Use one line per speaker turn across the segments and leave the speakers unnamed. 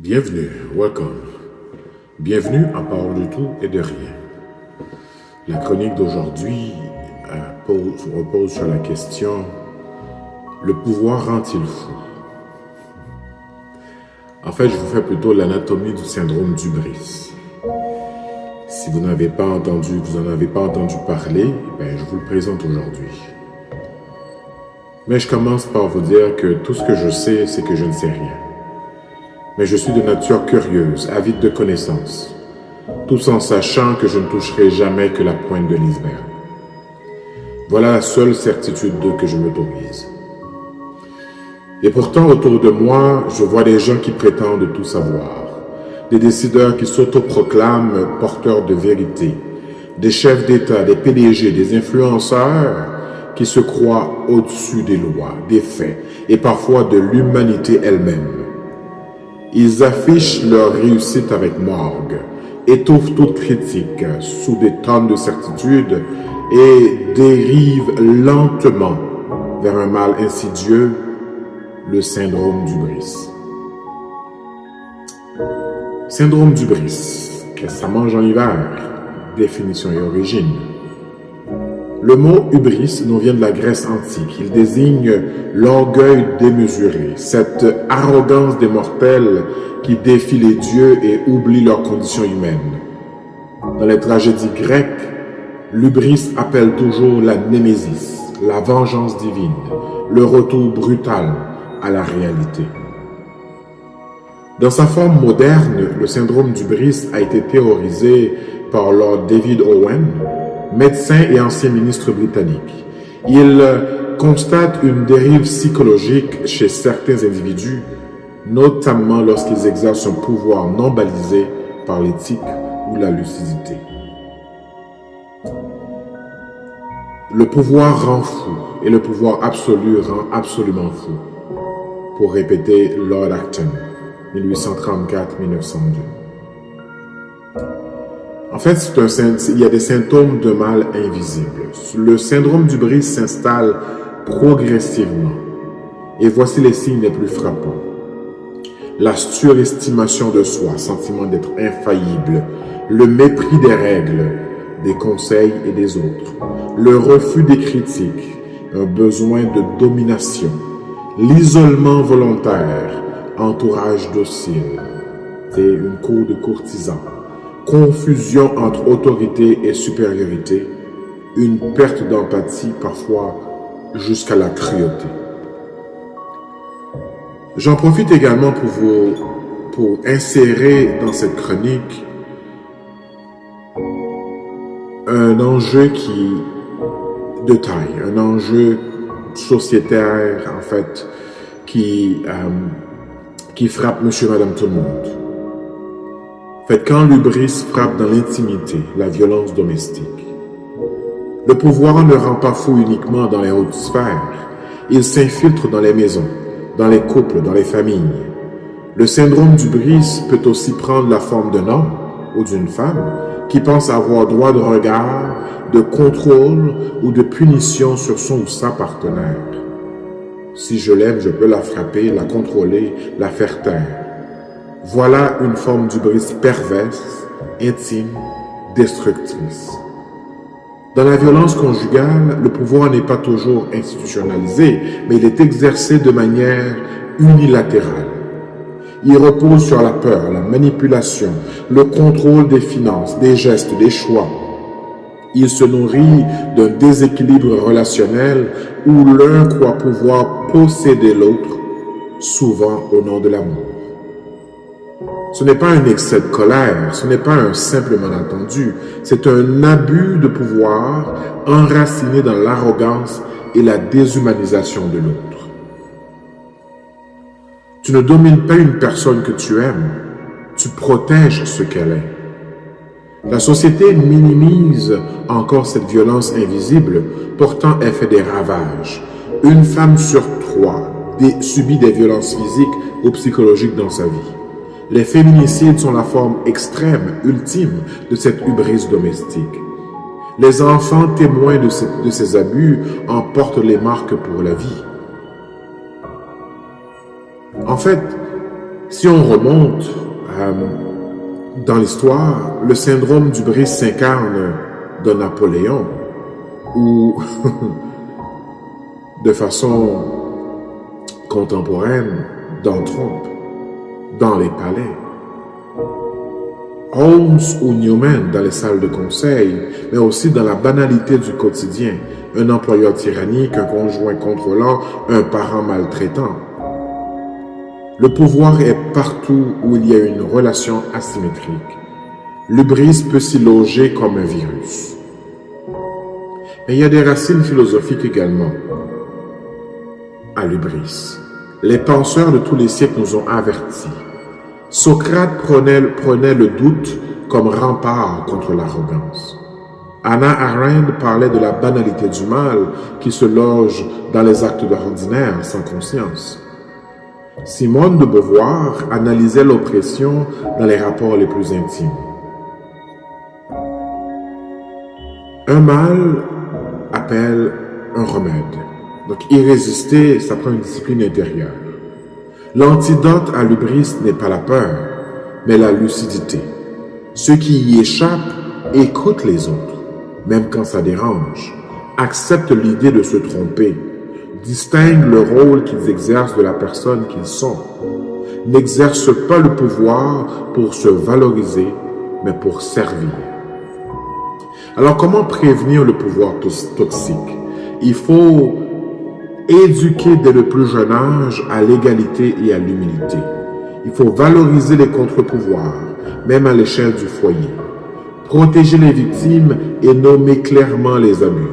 Bienvenue, welcome. Bienvenue à Parle de tout et de rien. La chronique d'aujourd'hui repose sur la question: le pouvoir rend-il fou? En fait, je vous fais plutôt l'anatomie du syndrome d'Hubris. Si vous en avez pas entendu parler, je vous le présente aujourd'hui. Mais je commence par vous dire que tout ce que je sais, c'est que je ne sais rien. Mais je suis de nature curieuse, avide de connaissances, tout en sachant que je ne toucherai jamais que la pointe de l'iceberg. Voilà la seule certitude que je m'autorise. Et pourtant, autour de moi, je vois des gens qui prétendent tout savoir, des décideurs qui s'autoproclament porteurs de vérité, des chefs d'État, des PDG, des influenceurs qui se croient au-dessus des lois, des faits et parfois de l'humanité elle-même. Ils affichent leur réussite avec morgue, étouffent toute critique sous des tonnes de certitudes et dérivent lentement vers un mal insidieux, le syndrome d'Hubris. Syndrome d'Hubris, qu'est-ce que ça mange en hiver? Définition et origine. Le mot hubris nous vient de la Grèce antique. Il désigne l'orgueil démesuré, cette arrogance des mortels qui défient les dieux et oublient leur condition humaine. Dans les tragédies grecques, l'hubris appelle toujours la némésis, la vengeance divine, le retour brutal à la réalité. Dans sa forme moderne, le syndrome d'Hubris a été théorisé par Lord David Owen, médecin et ancien ministre britannique. Il constate une dérive psychologique chez certains individus, notamment lorsqu'ils exercent un pouvoir non balisé par l'éthique ou la lucidité. Le pouvoir rend fou, et le pouvoir absolu rend absolument fou, pour répéter Lord Acton, 1834-1902. En fait, il y a des symptômes de mal invisibles. Le syndrome d'Hubris s'installe progressivement. Et voici les signes les plus frappants. La surestimation de soi, sentiment d'être infaillible, le mépris des règles, des conseils et des autres, le refus des critiques, un besoin de domination, l'isolement volontaire, entourage docile, c'est une cour de courtisans, confusion entre autorité et supériorité, une perte d'empathie parfois jusqu'à la cruauté. J'en profite également pour insérer dans cette chronique un enjeu de taille, un enjeu sociétaire en fait qui frappe monsieur, madame, tout le monde. En fait, quand l'hubris frappe dans l'intimité, la violence domestique, le pouvoir ne rend pas fou uniquement dans les hautes sphères, il s'infiltre dans les maisons, dans les couples, dans les familles. Le syndrome d'hubris peut aussi prendre la forme d'un homme ou d'une femme qui pense avoir droit de regard, de contrôle ou de punition sur son ou sa partenaire. Si je l'aime, je peux la frapper, la contrôler, la faire taire. Voilà une forme d'hubris perverse, intime, destructrice. Dans la violence conjugale, le pouvoir n'est pas toujours institutionnalisé, mais il est exercé de manière unilatérale. Il repose sur la peur, la manipulation, le contrôle des finances, des gestes, des choix. Il se nourrit d'un déséquilibre relationnel où l'un croit pouvoir posséder l'autre, souvent au nom de l'amour. Ce n'est pas un excès de colère, ce n'est pas un simple malentendu, c'est un abus de pouvoir enraciné dans l'arrogance et la déshumanisation de l'autre. Tu ne domines pas une personne que tu aimes, tu protèges ce qu'elle est. La société minimise encore cette violence invisible, pourtant elle fait des ravages. Une femme sur 3 subit des violences physiques ou psychologiques dans sa vie. Les féminicides sont la forme extrême, ultime de cette hubris domestique. Les enfants témoins de ces abus en portent les marques pour la vie. En fait, Si on remonte dans l'histoire, le syndrome du bris s'incarne dans Napoléon ou de façon contemporaine dans Trump, dans les palais. Holmes ou Newman dans les salles de conseil, mais aussi dans la banalité du quotidien, un employeur tyrannique, un conjoint contrôlant, un parent maltraitant. Le pouvoir est partout où il y a une relation asymétrique. L'hubris peut s'y loger comme un virus. Mais il y a des racines philosophiques également à l'hubris. Les penseurs de tous les siècles nous ont avertis. Socrate prenait le doute comme rempart contre l'arrogance. Hannah Arendt parlait de la banalité du mal qui se loge dans les actes ordinaires sans conscience. Simone de Beauvoir analysait l'oppression dans les rapports les plus intimes. Un mal appelle un remède. Donc y résister, ça prend une discipline intérieure. L'antidote à l'hubris n'est pas la peur, mais la lucidité. Ceux qui y échappent écoutent les autres, même quand ça dérange, acceptent l'idée de se tromper, distinguent le rôle qu'ils exercent de la personne qu'ils sont, n'exercent pas le pouvoir pour se valoriser, mais pour servir. Alors comment prévenir le pouvoir toxique? Il faut éduquer dès le plus jeune âge à l'égalité et à l'humilité. Il faut valoriser les contre-pouvoirs, même à l'échelle du foyer. Protéger les victimes et nommer clairement les abus.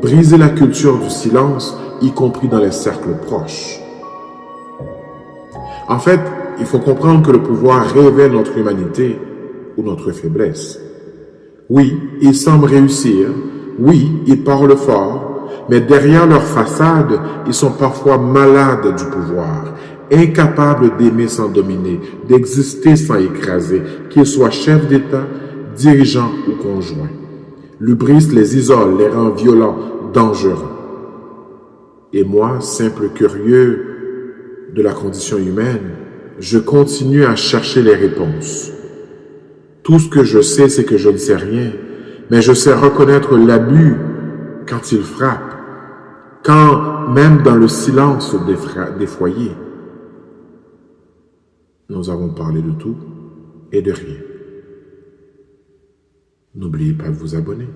Briser la culture du silence, y compris dans les cercles proches. En fait, il faut comprendre que le pouvoir révèle notre humanité ou notre faiblesse. Oui, ils semblent réussir. Oui, ils parlent fort. Mais derrière leur façade, ils sont parfois malades du pouvoir, incapables d'aimer sans dominer, d'exister sans écraser, qu'ils soient chefs d'État, dirigeants ou conjoints. L'hubris les isole, les rend violents, dangereux. Et moi, simple curieux de la condition humaine, je continue à chercher les réponses. Tout ce que je sais, c'est que je ne sais rien, mais je sais reconnaître l'abus quand il frappe. Quand, même dans le silence des foyers, nous avons parlé de tout et de rien. N'oubliez pas de vous abonner.